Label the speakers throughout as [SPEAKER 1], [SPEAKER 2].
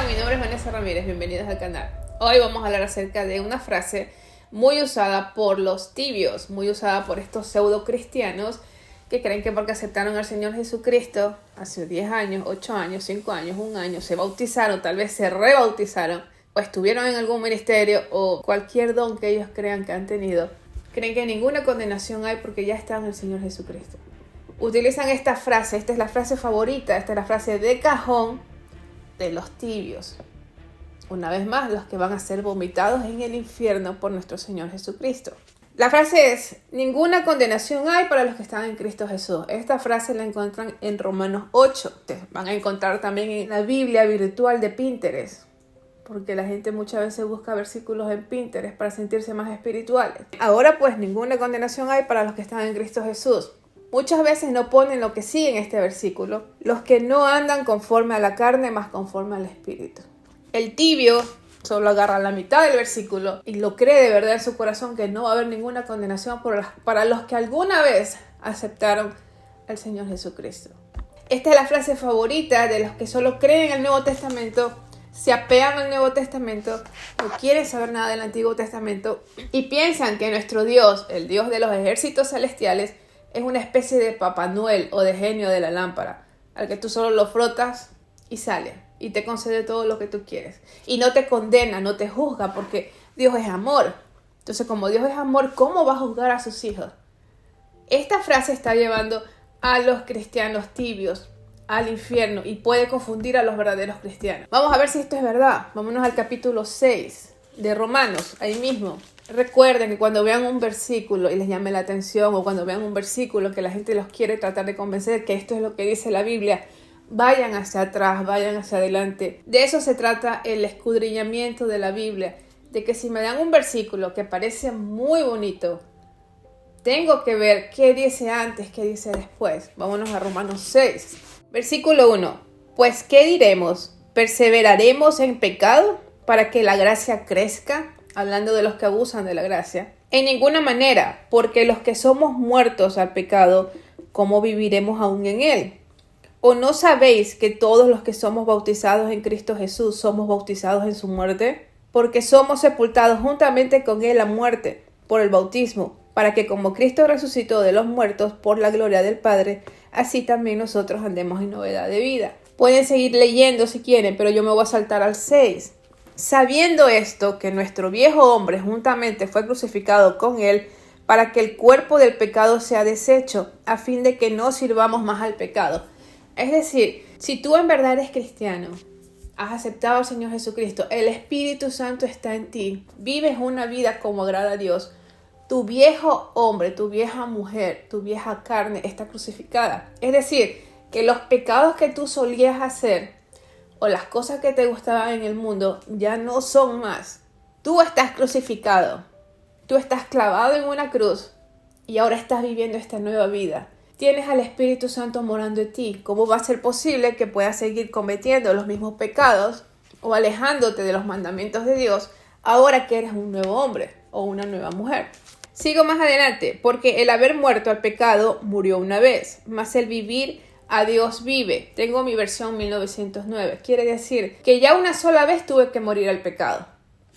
[SPEAKER 1] Mi nombre es Vanessa Ramírez, bienvenidos al canal. Hoy vamos a hablar acerca de una frase muy usada por los tibios, muy usada por estos pseudo cristianos que creen que porque aceptaron al Señor Jesucristo hace 10 años, 8 años, 5 años, 1 año, se bautizaron, tal vez se rebautizaron o estuvieron en algún ministerio o cualquier don que ellos crean que han tenido, creen que ninguna condenación hay porque ya están en el Señor Jesucristo. Utilizan esta frase, esta es la frase favorita, esta es la frase de cajón de los tibios. Una vez más, los que van a ser vomitados en el infierno por nuestro Señor Jesucristo. La frase es: ninguna condenación hay para los que están en Cristo Jesús. Esta frase la encuentran en Romanos 8. Van a encontrar también en la Biblia virtual de Pinterest, porque la gente muchas veces busca versículos en Pinterest para sentirse más espirituales. Ahora pues, ninguna condenación hay para los que están en Cristo Jesús. Muchas veces no ponen lo que sigue en este versículo: los que no andan conforme a la carne, más conforme al Espíritu. El tibio solo agarra la mitad del versículo y lo cree de verdad en su corazón que no va a haber ninguna condenación para los que alguna vez aceptaron al Señor Jesucristo. Esta es la frase favorita de los que solo creen en el Nuevo Testamento, se apegan al Nuevo Testamento, no quieren saber nada del Antiguo Testamento y piensan que nuestro Dios, el Dios de los ejércitos celestiales, es una especie de Papá Noel o de genio de la lámpara, al que tú solo lo frotas y sale y te concede todo lo que tú quieres. Y no te condena, no te juzga, porque Dios es amor. Entonces, como Dios es amor, ¿cómo va a juzgar a sus hijos? Esta frase está llevando a los cristianos tibios al infierno y puede confundir a los verdaderos cristianos. Vamos a ver si esto es verdad. Vámonos al capítulo 6 de Romanos, ahí mismo. Recuerden que cuando vean un versículo y les llame la atención, o cuando vean un versículo que la gente los quiere tratar de convencer que esto es lo que dice la Biblia, vayan hacia atrás, vayan hacia adelante. De eso se trata el escudriñamiento de la Biblia, de que si me dan un versículo que parece muy bonito, tengo que ver qué dice antes, qué dice después. Vámonos a Romanos 6. Versículo 1. Pues, ¿qué diremos? ¿Perseveraremos en pecado para que la gracia crezca? Hablando de los que abusan de la gracia. En ninguna manera, porque los que somos muertos al pecado, ¿cómo viviremos aún en él? ¿O no sabéis que todos los que somos bautizados en Cristo Jesús somos bautizados en su muerte? Porque somos sepultados juntamente con él a muerte por el bautismo, para que como Cristo resucitó de los muertos por la gloria del Padre, así también nosotros andemos en novedad de vida. Pueden seguir leyendo si quieren, pero yo me voy a saltar al 6. Sabiendo esto, que nuestro viejo hombre juntamente fue crucificado con él, para que el cuerpo del pecado sea deshecho, a fin de que no sirvamos más al pecado. Es decir, si tú en verdad eres cristiano, has aceptado al Señor Jesucristo, el Espíritu Santo está en ti, vives una vida como agrada a Dios, tu viejo hombre, tu vieja mujer, tu vieja carne está crucificada. Es decir, que los pecados que tú solías hacer o las cosas que te gustaban en el mundo ya no son más. Tú estás crucificado, tú estás clavado en una cruz y ahora estás viviendo esta nueva vida. Tienes al Espíritu Santo morando en ti. ¿Cómo va a ser posible que puedas seguir cometiendo los mismos pecados o alejándote de los mandamientos de Dios ahora que eres un nuevo hombre o una nueva mujer? Sigo más adelante. Porque el haber muerto al pecado murió una vez, mas el vivir a Dios vive. Tengo mi versión 1909. Quiere decir que ya una sola vez tuve que morir al pecado.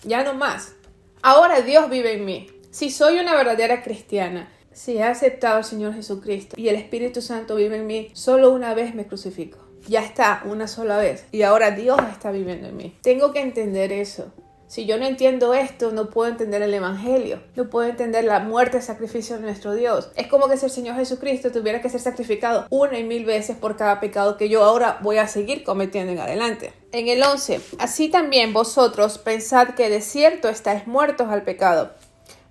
[SPEAKER 1] Ya no más. Ahora Dios vive en mí. Si soy una verdadera cristiana, si he aceptado al Señor Jesucristo y el Espíritu Santo vive en mí, solo una vez me crucifico. Ya está, una sola vez. Y ahora Dios está viviendo en mí. Tengo que entender eso. Si yo no entiendo esto, no puedo entender el Evangelio. No puedo entender la muerte y sacrificio de nuestro Dios. Es como que si el Señor Jesucristo tuviera que ser sacrificado 1 y 1000 veces por cada pecado que yo ahora voy a seguir cometiendo en adelante. En el 11. Así también vosotros pensad que de cierto estáis muertos al pecado,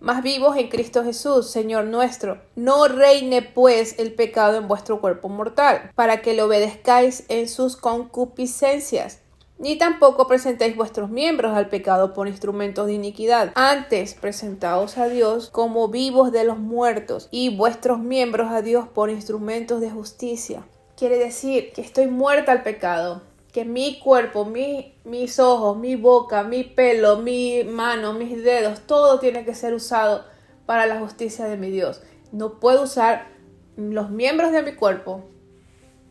[SPEAKER 1] más vivos en Cristo Jesús, Señor nuestro. No reine pues el pecado en vuestro cuerpo mortal, para que lo obedezcáis en sus concupiscencias. Ni tampoco presentéis vuestros miembros al pecado por instrumentos de iniquidad. Antes presentaos a Dios como vivos de los muertos, y vuestros miembros a Dios por instrumentos de justicia. Quiere decir que estoy muerta al pecado. Que mi cuerpo, mis ojos, mi boca, mi pelo, mi mano, mis dedos, todo tiene que ser usado para la justicia de mi Dios. No puedo usar los miembros de mi cuerpo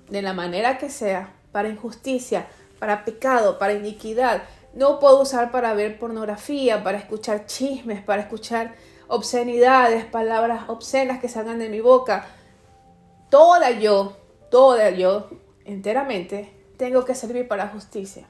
[SPEAKER 1] de la manera que sea para injusticia, para pecado, para iniquidad. No puedo usar para ver pornografía, para escuchar chismes, para escuchar obscenidades, palabras obscenas que salgan de mi boca. Toda yo, enteramente, tengo que servir para justicia.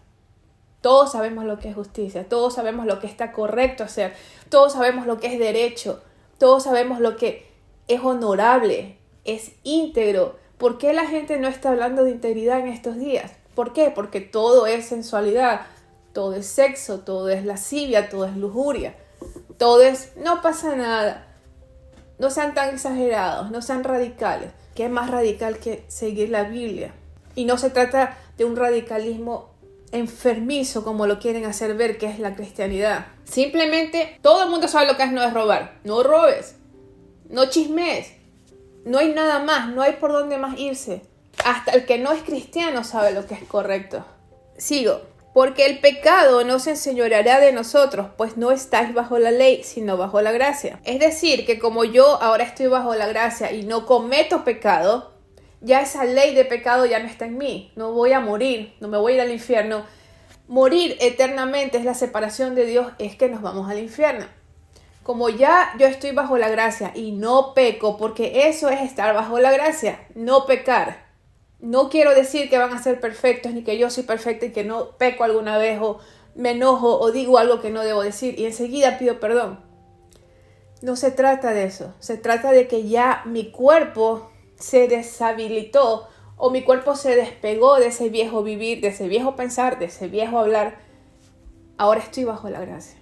[SPEAKER 1] Todos sabemos lo que es justicia, todos sabemos lo que está correcto hacer, todos sabemos lo que es derecho, todos sabemos lo que es honorable, es íntegro. ¿Por qué la gente no está hablando de integridad en estos días? ¿Por qué? Porque todo es sensualidad, todo es sexo, todo es lascivia, todo es lujuria, todo es no pasa nada. No sean tan exagerados, no sean radicales. ¿Qué es más radical que seguir la Biblia? Y no se trata de un radicalismo enfermizo como lo quieren hacer ver que es la cristianidad. Simplemente todo el mundo sabe lo que es no es robar. No robes, no chismes. No hay nada más, no hay por dónde más irse. Hasta el que no es cristiano sabe lo que es correcto. Sigo. Porque el pecado no se enseñoreará de nosotros, pues no estáis bajo la ley, sino bajo la gracia. Es decir, que como yo ahora estoy bajo la gracia y no cometo pecado, ya esa ley de pecado ya no está en mí. No voy a morir, no me voy a ir al infierno. Morir eternamente es la separación de Dios, es que nos vamos al infierno. Como ya yo estoy bajo la gracia y no peco, porque eso es estar bajo la gracia, no pecar. No quiero decir que van a ser perfectos, ni que yo soy perfecta y que no peco alguna vez o me enojo o digo algo que no debo decir y enseguida pido perdón. No se trata de eso. Se trata de que ya mi cuerpo se deshabilitó o mi cuerpo se despegó de ese viejo vivir, de ese viejo pensar, de ese viejo hablar. Ahora estoy bajo la gracia.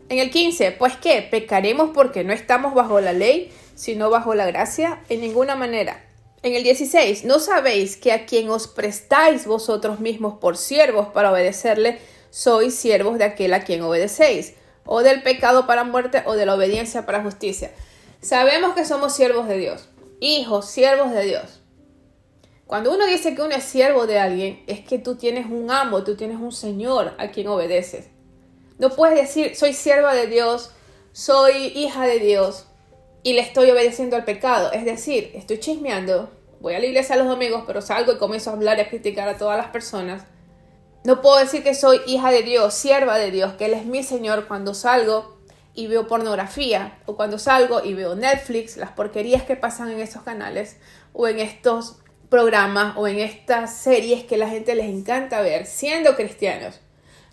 [SPEAKER 1] En el 15, ¿pues qué? ¿Pecaremos porque no estamos bajo la ley, sino bajo la gracia? En ninguna manera. En el 16, ¿no sabéis que a quien os prestáis vosotros mismos por siervos para obedecerle, sois siervos de aquel a quien obedecéis? O del pecado para muerte o de la obediencia para justicia. Sabemos que somos siervos de Dios, hijos, siervos de Dios. Cuando uno dice que uno es siervo de alguien, es que tú tienes un amo, tú tienes un señor a quien obedeces. No puedes decir, soy sierva de Dios, soy hija de Dios y le estoy obedeciendo al pecado. Es decir, estoy chismeando, voy a la iglesia los domingos, pero salgo y comienzo a hablar y a criticar a todas las personas. No puedo decir que soy hija de Dios, sierva de Dios, que Él es mi Señor cuando salgo y veo pornografía, o cuando salgo y veo Netflix, las porquerías que pasan en esos canales, o en estos programas, o en estas series que a la gente les encanta ver, siendo cristianos.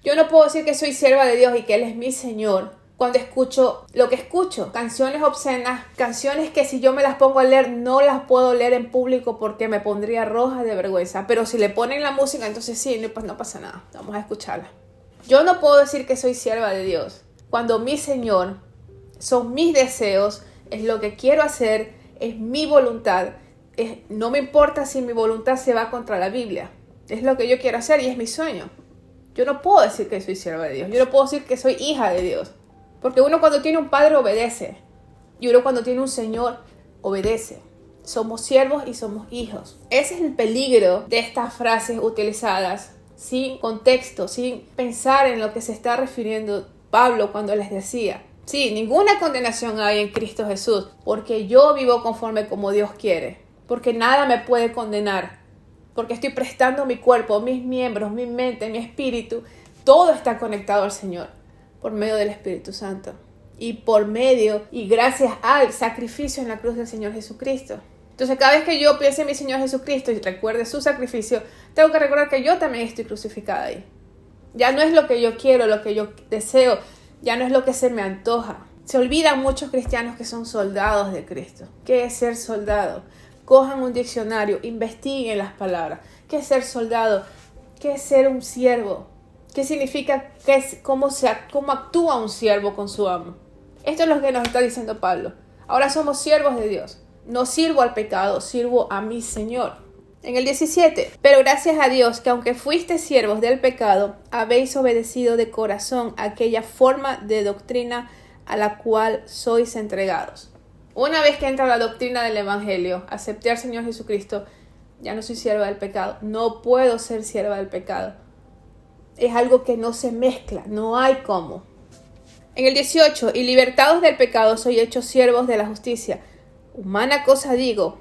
[SPEAKER 1] Yo no puedo decir que soy sierva de Dios y que Él es mi Señor cuando escucho lo que escucho, canciones obscenas, canciones que si yo me las pongo a leer no las puedo leer en público porque me pondría roja de vergüenza, pero si le ponen la música entonces sí, pues no pasa nada, vamos a escucharla. Yo no puedo decir que soy sierva de Dios cuando mi Señor son mis deseos, es lo que quiero hacer, es mi voluntad, no me importa si mi voluntad se va contra la Biblia, es lo que yo quiero hacer y es mi sueño. Yo no puedo decir que soy sierva de Dios, yo no puedo decir que soy hija de Dios. Porque uno cuando tiene un padre obedece. Y uno cuando tiene un señor obedece. Somos siervos y somos hijos. Ese es el peligro de estas frases utilizadas sin contexto, sin pensar en lo que se está refiriendo Pablo cuando les decía. Sí, ninguna condenación hay en Cristo Jesús. Porque yo vivo conforme como Dios quiere. Porque nada me puede condenar. Porque estoy prestando mi cuerpo, mis miembros, mi mente, mi espíritu. Todo está conectado al Señor. Por medio del Espíritu Santo y por medio y gracias al sacrificio en la cruz del Señor Jesucristo. Entonces cada vez que yo piense en mi Señor Jesucristo y recuerde su sacrificio, tengo que recordar que yo también estoy crucificada ahí. Ya no es lo que yo quiero, lo que yo deseo, ya no es lo que se me antoja. Se olvidan muchos cristianos que son soldados de Cristo. ¿Qué es ser soldado? Cojan un diccionario, investiguen las palabras. ¿Qué es ser soldado? ¿Qué es ser un siervo? ¿Qué significa? ¿Cómo actúa un siervo con su amo? Esto es lo que nos está diciendo Pablo. Ahora somos siervos de Dios. No sirvo al pecado, sirvo a mi Señor. En el 17. Pero gracias a Dios que aunque fuiste siervos del pecado, habéis obedecido de corazón aquella forma de doctrina a la cual sois entregados. Una vez que entra la doctrina del Evangelio, acepté al Señor Jesucristo, ya no soy sierva del pecado. No puedo ser sierva del pecado. Es algo que no se mezcla, no hay cómo. En el 18, y libertados del pecado sois hechos siervos de la justicia. Humana cosa digo,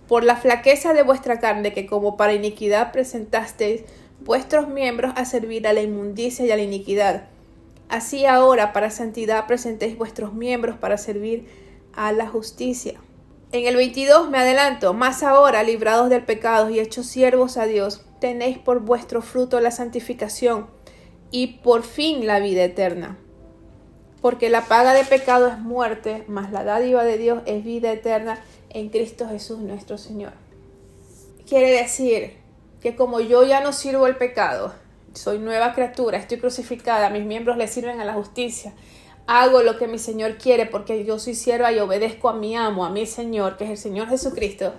[SPEAKER 1] por la flaqueza de vuestra carne, que como para iniquidad presentasteis, vuestros miembros a servir a la inmundicia y a la iniquidad. Así ahora, para santidad, presentéis vuestros miembros para servir a la justicia. En el 22 me adelanto, más ahora, librados del pecado y hechos siervos a Dios, tenéis por vuestro fruto la santificación y por fin la vida eterna. Porque la paga de pecado es muerte, mas la dádiva de Dios es vida eterna en Cristo Jesús nuestro Señor. Quiere decir que como yo ya no sirvo el pecado, soy nueva criatura, estoy crucificada, mis miembros le sirven a la justicia, hago lo que mi Señor quiere porque yo soy sierva y obedezco a mi amo, a mi Señor, que es el Señor Jesucristo,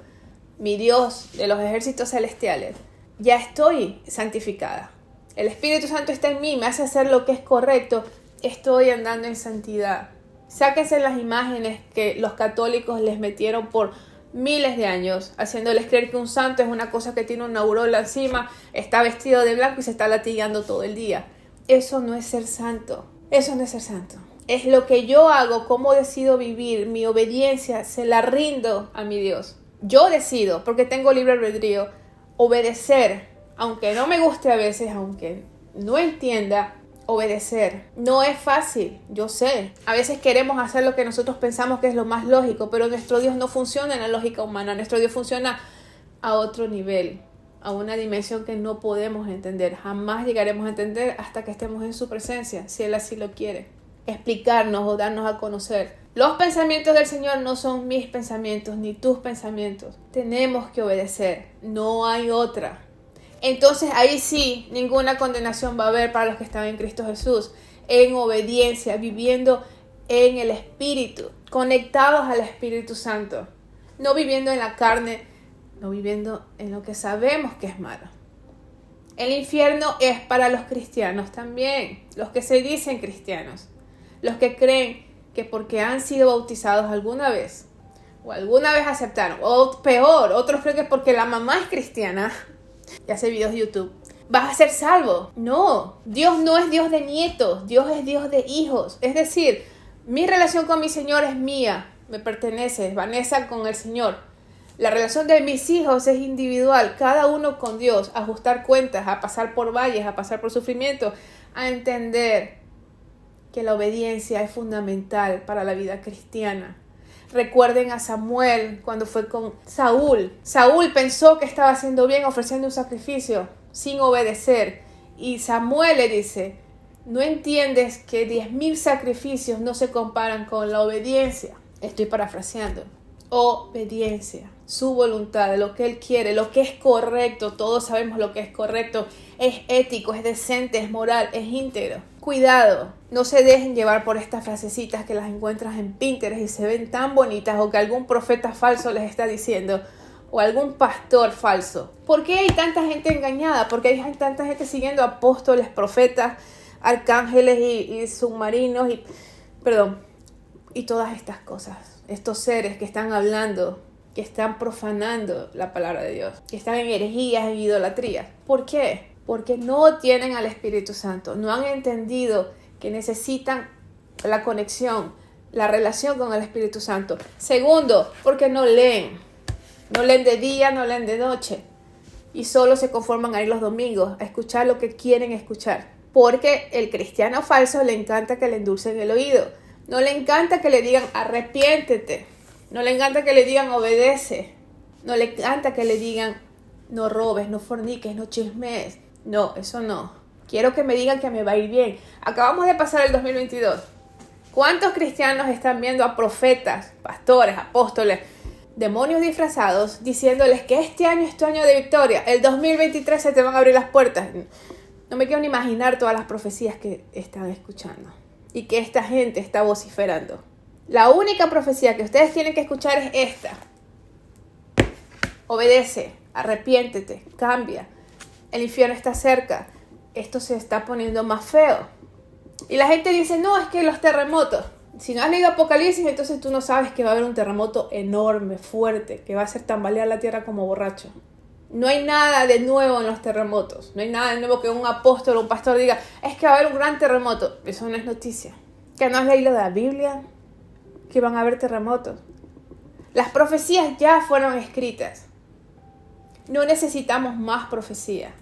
[SPEAKER 1] mi Dios de los ejércitos celestiales. Ya estoy santificada. El Espíritu Santo está en mí, me hace hacer lo que es correcto. Estoy andando en santidad. Sáquense las imágenes que los católicos les metieron por miles de años, haciéndoles creer que un santo es una cosa que tiene una aureola encima, está vestido de blanco y se está latigando todo el día. Eso no es ser santo. Eso no es ser santo. Es lo que yo hago, cómo decido vivir, mi obediencia, se la rindo a mi Dios. Yo decido, porque tengo libre albedrío, obedecer, aunque no me guste a veces, aunque no entienda, obedecer. No es fácil, yo sé. A veces queremos hacer lo que nosotros pensamos que es lo más lógico, pero nuestro Dios no funciona en la lógica humana. Nuestro Dios funciona a otro nivel, a una dimensión que no podemos entender. Jamás llegaremos a entender hasta que estemos en su presencia, si Él así lo quiere. Explicarnos o darnos a conocer. Los pensamientos del Señor no son mis pensamientos ni tus pensamientos. Tenemos que obedecer. No hay otra. Entonces ahí sí, ninguna condenación va a haber para los que están en Cristo Jesús, en obediencia, viviendo en el Espíritu, conectados al Espíritu Santo, no viviendo en la carne, no viviendo en lo que sabemos que es malo. El infierno es para los cristianos también, los que se dicen cristianos, los que creen que porque han sido bautizados alguna vez, o alguna vez aceptaron, o peor, otros creen que porque la mamá es cristiana, y hace videos de YouTube, vas a ser salvo. No, Dios no es Dios de nietos, Dios es Dios de hijos. Es decir, mi relación con mi Señor es mía, me pertenece, es Vanessa con el Señor. La relación de mis hijos es individual, cada uno con Dios, a ajustar cuentas, a pasar por valles, a pasar por sufrimiento, a entender que la obediencia es fundamental para la vida cristiana. Recuerden a Samuel cuando fue con Saúl. Saúl pensó que estaba haciendo bien ofreciendo un sacrificio sin obedecer. Y Samuel le dice, ¿no entiendes que 10,000 sacrificios no se comparan con la obediencia? Estoy parafraseando. Obediencia, su voluntad, lo que Él quiere, lo que es correcto. Todos sabemos lo que es correcto. Es ético, es decente, es moral, es íntegro. Cuidado, no se dejen llevar por estas frasecitas que las encuentras en Pinterest y se ven tan bonitas, o que algún profeta falso les está diciendo, o algún pastor falso. ¿Por qué hay tanta gente engañada? ¿Por qué hay tanta gente siguiendo apóstoles, profetas, arcángeles y submarinos y todas estas cosas? Estos seres que están hablando, que están profanando la palabra de Dios, que están en herejías, en idolatrías. ¿Por qué? Porque no tienen al Espíritu Santo, no han entendido que necesitan la conexión, la relación con el Espíritu Santo. Segundo, porque no leen de día, no leen de noche, y solo se conforman a ir los domingos a escuchar lo que quieren escuchar. Porque el cristiano falso le encanta que le endulcen el oído, no le encanta que le digan arrepiéntete, no le encanta que le digan obedece, no le encanta que le digan no robes, no forniques, no chismes. No, eso no. Quiero que me digan que me va a ir bien. Acabamos de pasar el 2022. ¿Cuántos cristianos están viendo a profetas, pastores, apóstoles, demonios disfrazados, diciéndoles que este año es tu año de victoria, el 2023 se te van a abrir las puertas? No me quiero ni imaginar todas las profecías que están escuchando y que esta gente está vociferando. La única profecía que ustedes tienen que escuchar es esta. Obedece, arrepiéntete, cambia. El infierno está cerca. Esto se está poniendo más feo. Y la gente dice, no, es que los terremotos. Si no has leído Apocalipsis, entonces tú no sabes que va a haber un terremoto enorme, fuerte, que va a hacer tambalear la tierra como borracho. No hay nada de nuevo en los terremotos. No hay nada de nuevo que un apóstol o un pastor diga, es que va a haber un gran terremoto. Eso no es noticia. ¿Que no has leído la Biblia? Que van a haber terremotos. Las profecías ya fueron escritas. No necesitamos más profecía.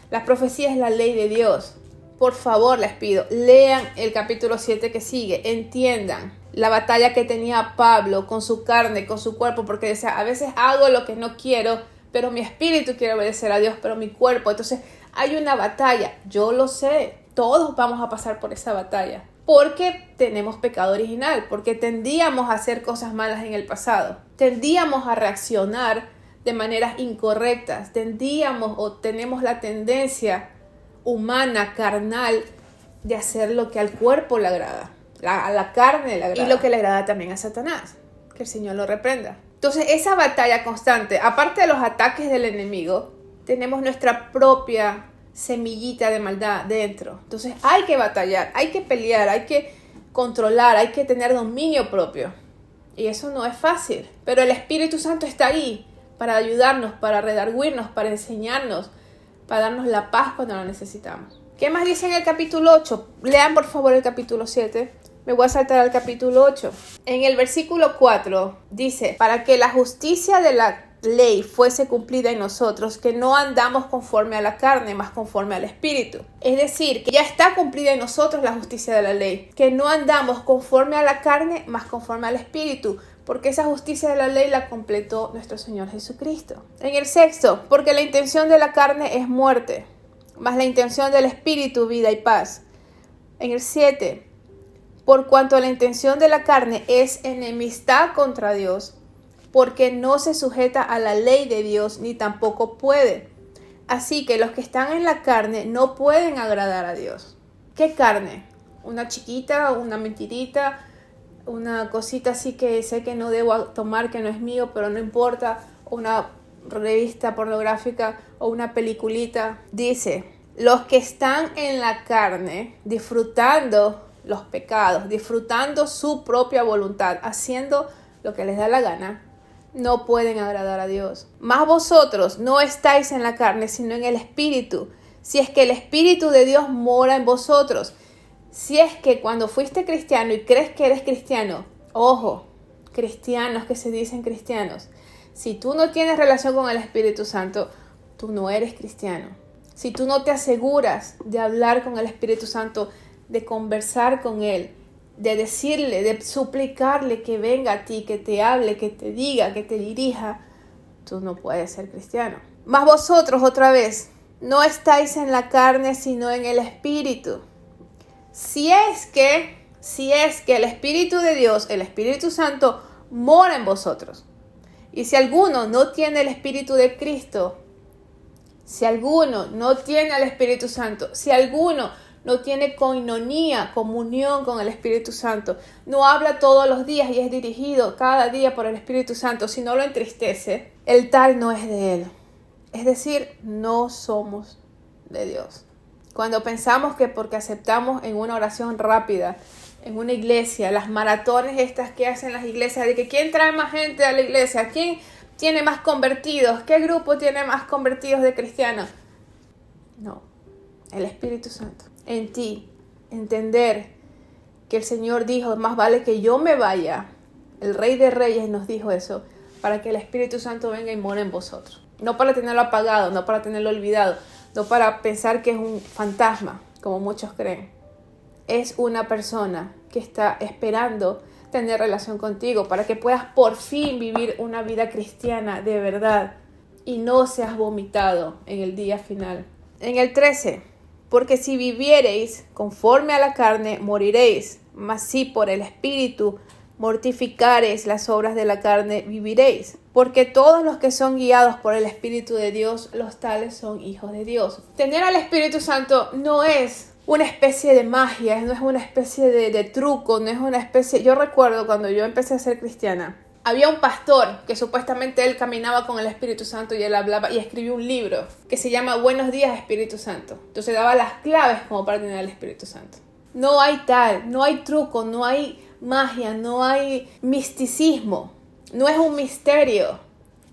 [SPEAKER 1] La profecía es la ley de Dios. Por favor, les pido, lean el capítulo 7 que sigue, entiendan la batalla que tenía Pablo con su carne, con su cuerpo, porque decía, a veces hago lo que no quiero, pero mi espíritu quiere obedecer a Dios, pero mi cuerpo. Entonces hay una batalla, yo lo sé, todos vamos a pasar por esa batalla, porque tenemos pecado original, porque tendíamos a hacer cosas malas en el pasado, tendíamos a reaccionar de maneras incorrectas, tendíamos o tenemos la tendencia humana, carnal, de hacer lo que al cuerpo le agrada, a la carne le agrada, y lo que le agrada también a Satanás, que el Señor lo reprenda. Entonces esa batalla constante, aparte de los ataques del enemigo, tenemos nuestra propia semillita de maldad dentro. Entonces hay que batallar, hay que pelear, hay que controlar, hay que tener dominio propio. Y eso no es fácil, pero el Espíritu Santo está ahí para ayudarnos, para redarguirnos, para enseñarnos, para darnos la paz cuando la necesitamos. ¿Qué más dice en el capítulo 8? Lean por favor el capítulo 7. Me voy a saltar al capítulo 8. En el versículo 4 dice, para que la justicia de la ley fuese cumplida en nosotros, que no andamos conforme a la carne, más conforme al Espíritu. Es decir, que ya está cumplida en nosotros la justicia de la ley, que no andamos conforme a la carne, más conforme al Espíritu, porque esa justicia de la ley la completó nuestro Señor Jesucristo. En el 6, porque la intención de la carne es muerte, mas la intención del Espíritu vida y paz. En el 7, por cuanto la intención de la carne es enemistad contra Dios, porque no se sujeta a la ley de Dios, ni tampoco puede. Así que los que están en la carne no pueden agradar a Dios. ¿Qué carne? Una chiquita, una mentirita, una cosita así que sé que no debo tomar, que no es mío, pero no importa, una revista pornográfica o una peliculita. Dice, los que están en la carne disfrutando los pecados, disfrutando su propia voluntad, haciendo lo que les da la gana, no pueden agradar a Dios. Mas vosotros no estáis en la carne, sino en el Espíritu, si es que el Espíritu de Dios mora en vosotros. Si es que cuando fuiste cristiano y crees que eres cristiano, ojo, cristianos que se dicen cristianos, si tú no tienes relación con el Espíritu Santo, tú no eres cristiano. Si tú no te aseguras de hablar con el Espíritu Santo, de conversar con Él, de decirle, de suplicarle que venga a ti, que te hable, que te diga, que te dirija, tú no puedes ser cristiano. Mas vosotros, otra vez, no estáis en la carne, sino en el Espíritu. Si es que el Espíritu de Dios, el Espíritu Santo, mora en vosotros. Y si alguno no tiene el Espíritu de Cristo, si alguno no tiene al Espíritu Santo, si alguno no tiene koinonía, comunión con el Espíritu Santo, no habla todos los días y es dirigido cada día por el Espíritu Santo, si no lo entristece, el tal no es de Él. Es decir, no somos de Dios. Cuando pensamos que porque aceptamos en una oración rápida, en una iglesia, las maratones estas que hacen las iglesias, de que quién trae más gente a la iglesia, quién tiene más convertidos, qué grupo tiene más convertidos de cristianos. No, el Espíritu Santo en ti, entender que el Señor dijo, más vale que yo me vaya. El Rey de Reyes nos dijo eso, para que el Espíritu Santo venga y more en vosotros. No para tenerlo apagado, no para tenerlo olvidado, no para pensar que es un fantasma, como muchos creen. Es una persona que está esperando tener relación contigo para que puedas por fin vivir una vida cristiana de verdad y no seas vomitado en el día final. En el 13, porque si viviereis conforme a la carne, moriréis, mas si por el Espíritu mortificareis las obras de la carne, viviréis. Porque todos los que son guiados por el Espíritu de Dios, los tales son hijos de Dios. Tener al Espíritu Santo no es una especie de magia, no es una especie de truco, no es una especie... Yo recuerdo cuando yo empecé a ser cristiana, había un pastor que supuestamente él caminaba con el Espíritu Santo y él hablaba y escribió un libro que se llama Buenos días Espíritu Santo. Entonces daba las claves como para tener al Espíritu Santo. No hay tal, no hay truco, no hay magia, no hay misticismo, no es un misterio.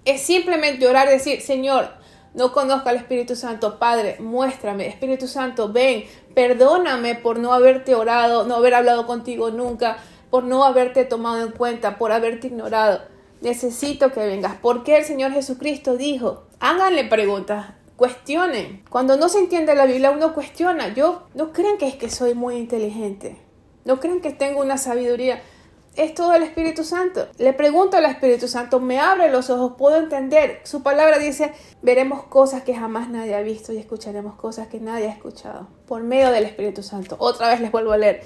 [SPEAKER 1] Es simplemente orar y decir, Señor, no conozco al Espíritu Santo, Padre, muéstrame, Espíritu Santo, ven, perdóname por no haberte orado, no haber hablado contigo nunca, por no haberte tomado en cuenta, por haberte ignorado. Necesito que vengas. ¿Por qué el Señor Jesucristo dijo? Háganle preguntas. Cuestionen. Cuando no se entiende la Biblia, uno cuestiona. Yo no crean que es que soy muy inteligente. No crean que tengo una sabiduría. Es todo el Espíritu Santo. Le pregunto al Espíritu Santo, me abre los ojos, puedo entender. Su palabra dice, veremos cosas que jamás nadie ha visto y escucharemos cosas que nadie ha escuchado. Por medio del Espíritu Santo. Otra vez les vuelvo a leer.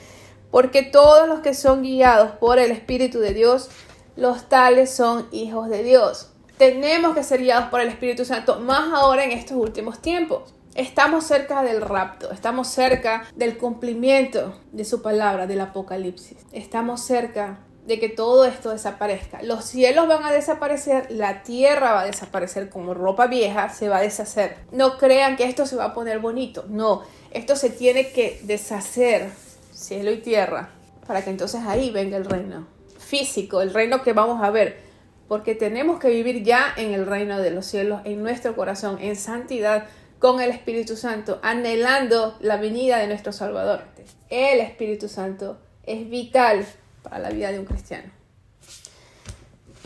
[SPEAKER 1] Porque todos los que son guiados por el Espíritu de Dios, los tales son hijos de Dios. Tenemos que ser guiados por el Espíritu Santo, más ahora en estos últimos tiempos. Estamos cerca del rapto, estamos cerca del cumplimiento de su palabra, del Apocalipsis. Estamos cerca de que todo esto desaparezca. Los cielos van a desaparecer, la tierra va a desaparecer como ropa vieja, se va a deshacer. No crean que esto se va a poner bonito, no. Esto se tiene que deshacer, cielo y tierra, para que entonces ahí venga el reino físico, el reino que vamos a ver. Porque tenemos que vivir ya en el reino de los cielos, en nuestro corazón, en santidad, con el Espíritu Santo, anhelando la venida de nuestro Salvador. El Espíritu Santo es vital para la vida de un cristiano.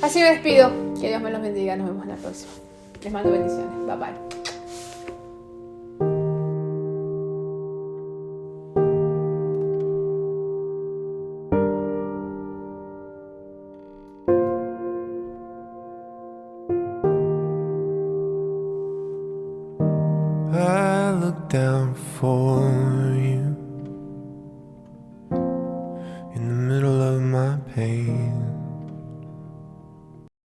[SPEAKER 1] Así me despido. Que Dios me los bendiga. Nos vemos en la próxima. Les mando bendiciones. Bye bye.
[SPEAKER 2] I look down for you.